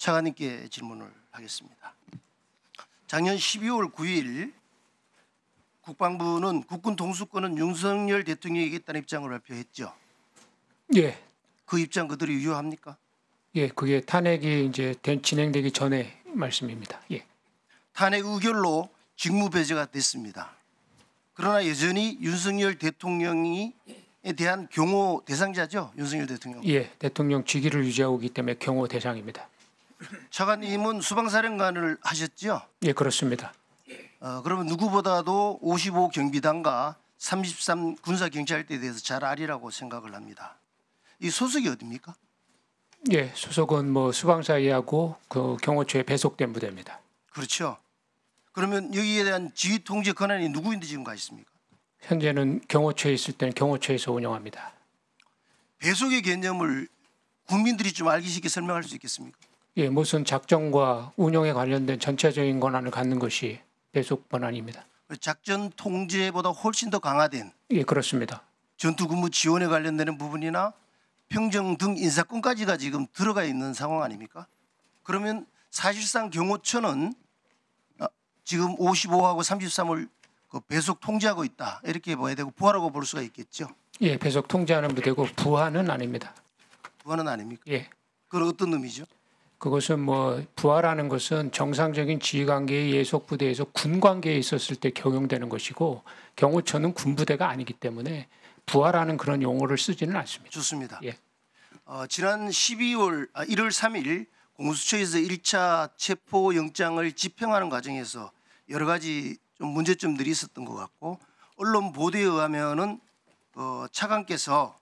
차관님께 질문을 하겠습니다. 작년 12월 9일 국방부는 국군 통수권은 윤석열 대통령에게 있다는 입장을 발표했죠. 예, 그 입장 그대로 유효합니까? 예, 그게 탄핵이 이제 진행되기 전에 말씀입니다. 예, 탄핵 의결로 직무 배제가 됐습니다. 그러나 여전히 윤석열 대통령에 대한 경호 대상자죠, 윤석열 대통령. 예, 대통령 직위를 유지하고 있기 때문에 경호 대상입니다. 차관님은 수방사령관을 하셨죠? 예, 그렇습니다. 그러면 누구보다도 55 경비단과 33 군사경찰대에 대해서 잘 아리라고 생각을 합니다. 이 소속이 어디입니까? 예, 소속은 뭐 수방사이하고 그 경호처에 배속된 부대입니다. 그렇죠. 그러면 여기에 대한 지휘 통제 권한이 누구인데 지금 가 있습니까? 현재는 경호처에 있을 때는 경호처에서 운영합니다. 배속의 개념을 국민들이 좀 알기 쉽게 설명할 수 있겠습니까? 예, 무슨 작전과 운영에 관련된 전체적인 권한을 갖는 것이 배속 권한입니다. 작전 통제보다 훨씬 더 강화된 예, 그렇습니다. 전투근무 지원에 관련되는 부분이나 평정 등 인사권까지가 지금 들어가 있는 상황 아닙니까? 그러면 사실상 경호처는 지금 55하고 33을 배속 통제하고 있다 이렇게 봐야 되고 부하라고 볼 수가 있겠죠. 예, 배속 통제하는 부대고 부하는 아닙니다. 부하는 아닙니까? 예, 그건 어떤 의미죠? 그것은 뭐 부하라는 것은 정상적인 지휘관계의 예속 부대에서 군 관계에 있었을 때 경용되는 것이고 경호처는 군 부대가 아니기 때문에 부하라는 그런 용어를 쓰지는 않습니다. 좋습니다. 예. 지난 1월 3일 공수처에서 1차 체포영장을 집행하는 과정에서 여러 가지 좀 문제점들이 있었던 것 같고 언론 보도에 의하면은 차관께서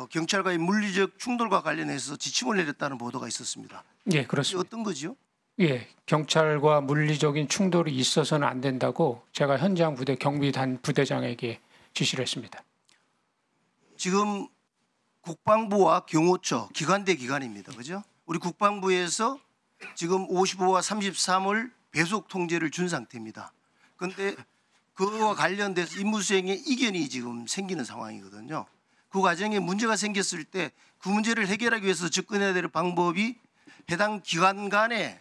경찰과의 물리적 충돌과 관련해서 지침을 내렸다는 보도가 있었습니다. 예, 이게 그렇습니다. 어떤 거죠? 예, 경찰과 물리적인 충돌이 있어서는 안 된다고 제가 현장 부대 경비단 부대장에게 지시를 했습니다. 지금 국방부와 경호처 기관대 기관입니다. 그죠? 우리 국방부에서 지금 55와 33을 배속 통제를 준 상태입니다. 그런데 그와 관련돼서 임무수행에 이견이 지금 생기는 상황이거든요. 그 과정에 문제가 생겼을 때 그 문제를 해결하기 위해서 접근해야 될 방법이 해당 기관 간의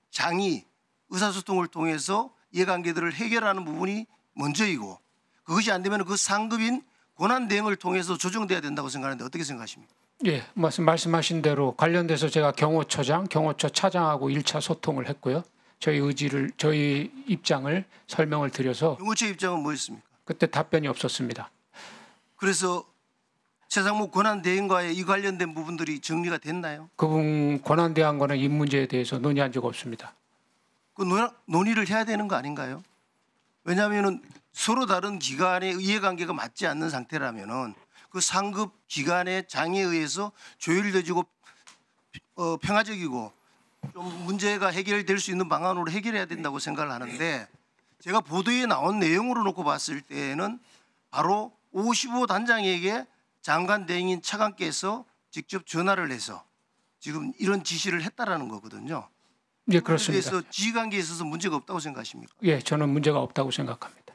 장이 의사소통을 통해서 이해관계들을 해결하는 부분이 먼저이고 그것이 안 되면 그 상급인 권한대행을 통해서 조정돼야 된다고 생각하는데 어떻게 생각하십니까? 예, 말씀하신 대로 관련돼서 제가 경호처장, 경호처 차장하고 1차 소통을 했고요. 저희 입장을 설명을 드려서 경호처 입장은 뭐였습니까? 그때 답변이 없었습니다. 그래서 최상목 권한대행과의 이 관련된 부분들이 정리가 됐나요? 그분 권한대행 거는 이 문제에 대해서 논의한 적 없습니다. 그 논의를 해야 되는 거 아닌가요? 왜냐하면 서로 다른 기관의 이해관계가 맞지 않는 상태라면은 그 상급 기관의 장에 의해서 조율되지고 평화적이고 좀 문제가 해결될 수 있는 방안으로 해결해야 된다고 생각을 하는데 제가 보도에 나온 내용으로 놓고 봤을 때는 바로 55 단장에게 장관 대행인 차관께서 직접 전화를 해서 지금 이런 지시를 했다라는 거거든요. 예, 그렇습니다. 그래서 지휘관계에 있어서 문제가 없다고 생각하십니까? 예, 저는 문제가 없다고 생각합니다.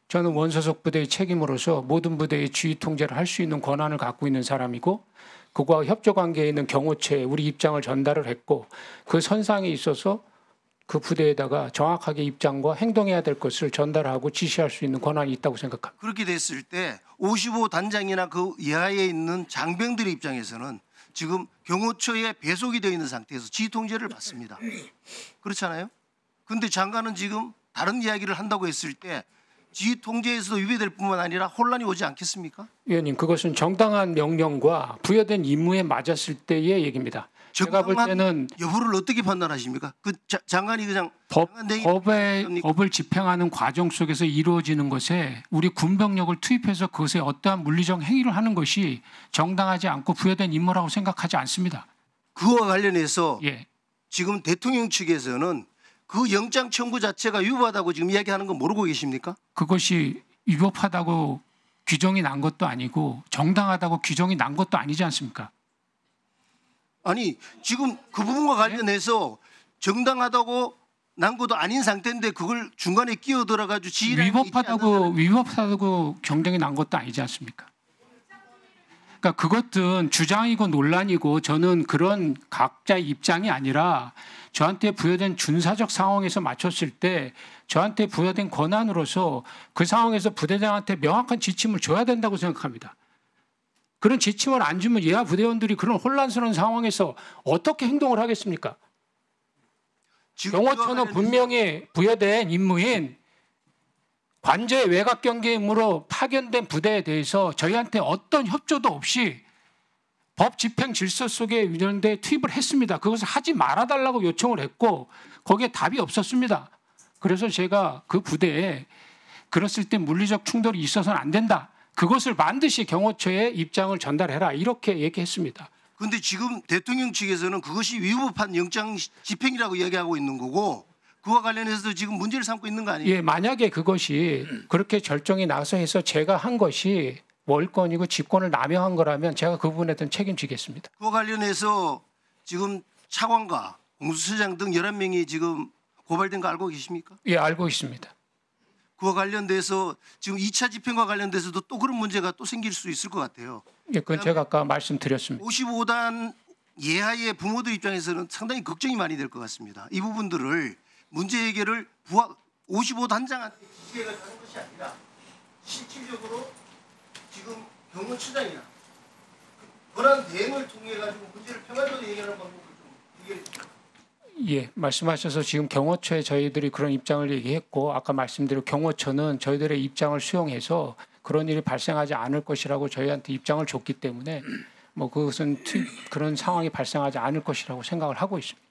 저는 원소속 부대의 책임으로서 모든 부대의 지휘 통제를 할 수 있는 권한을 갖고 있는 사람이고 그와 협조 관계에 있는 경호처에 우리 입장을 전달을 했고 그 선상에 있어서 그 부대에다가 정확하게 입장과 행동해야 될 것을 전달하고 지시할 수 있는 권한이 있다고 생각합니다. 그렇게 됐을 때 55 단장이나 그 이하에 있는 장병들의 입장에서는 지금 경호처에 배속이 되어 있는 상태에서 지휘 통제를 받습니다. 그렇잖아요? 그런데 장관은 지금 다른 이야기를 한다고 했을 때 지휘 통제에서도 위배될 뿐만 아니라 혼란이 오지 않겠습니까? 위원님, 그것은 정당한 명령과 부여된 임무에 맞았을 때의 얘기입니다. 제가 볼 때는 여부를 어떻게 판단하십니까? 그 장관이 그냥 장관 대행이 법을 집행하는 과정 속에서 이루어지는 것에 우리 군병력을 투입해서 그것에 어떠한 물리적 행위를 하는 것이 정당하지 않고 부여된 임무라고 생각하지 않습니다. 그와 관련해서 예, 지금 대통령 측에서는 그 영장 청구 자체가 위법하다고 지금 이야기하는 거 모르고 계십니까? 그것이 위법하다고 규정이 난 것도 아니고 정당하다고 규정이 난 것도 아니지 않습니까? 아니 지금 그 부분과 관련해서 정당하다고 난 것도 아닌 상태인데 그걸 중간에 끼어들어가지고 지휘라는 게 있지 않느냐는 위법하다고 경쟁이 난 것도 아니지 않습니까? 그러니까 그것은 주장이고 논란이고 저는 그런 각자의 입장이 아니라 저한테 부여된 준사적 상황에서 맞췄을 때 저한테 부여된 권한으로서 그 상황에서 부대장한테 명확한 지침을 줘야 된다고 생각합니다. 그런 지침을 안 주면 예하 부대원들이 그런 혼란스러운 상황에서 어떻게 행동을 하겠습니까? 경호처는 분명히 부여된 임무인 관저의 외곽 경계 임무로 파견된 부대에 대해서 저희한테 어떤 협조도 없이 법 집행 질서 속에 유연대 투입을 했습니다. 그것을 하지 말아달라고 요청을 했고 거기에 답이 없었습니다. 그래서 제가 그 부대에 그랬을 때 물리적 충돌이 있어서는 안 된다. 그것을 반드시 경호처에 입장을 전달해라. 이렇게 얘기했습니다. 그런데 지금 대통령 측에서는 그것이 위법한 영장 집행이라고 이야기하고 있는 거고 그와 관련해서 지금 문제를 삼고 있는 거 아니에요? 예, 만약에 그것이 그렇게 결정이 나서 해서 제가 한 것이 월권이고 직권을 남용한 거라면 제가 그 부분에 대한 책임지겠습니다. 그와 관련해서 지금 차관과 공수처장 등 11명이 지금 고발된 거 알고 계십니까? 예, 알고 있습니다. 그와 관련돼서 지금 2차 집행과 관련돼서도 또 그런 문제가 또 생길 수 있을 것 같아요. 예, 그건 제가 아까 말씀드렸습니다. 55단 예하의 부모들 입장에서는 상당히 걱정이 많이 될 것 같습니다. 이 부분들을 문제 해결을 55단장한테 지시해가 하는 것이 아니라 실질적으로 지금 경호처장이나 그런 대응을 통해 가지고 문제를 평화적으로 해결하는 방법을 좀 얘기해 주세요. 예, 말씀하셔서 지금 경호처에 저희들이 그런 입장을 얘기했고 아까 말씀드린 경호처는 저희들의 입장을 수용해서 그런 일이 발생하지 않을 것이라고 저희한테 입장을 줬기 때문에 뭐 그것은 그런 상황이 발생하지 않을 것이라고 생각을 하고 있습니다.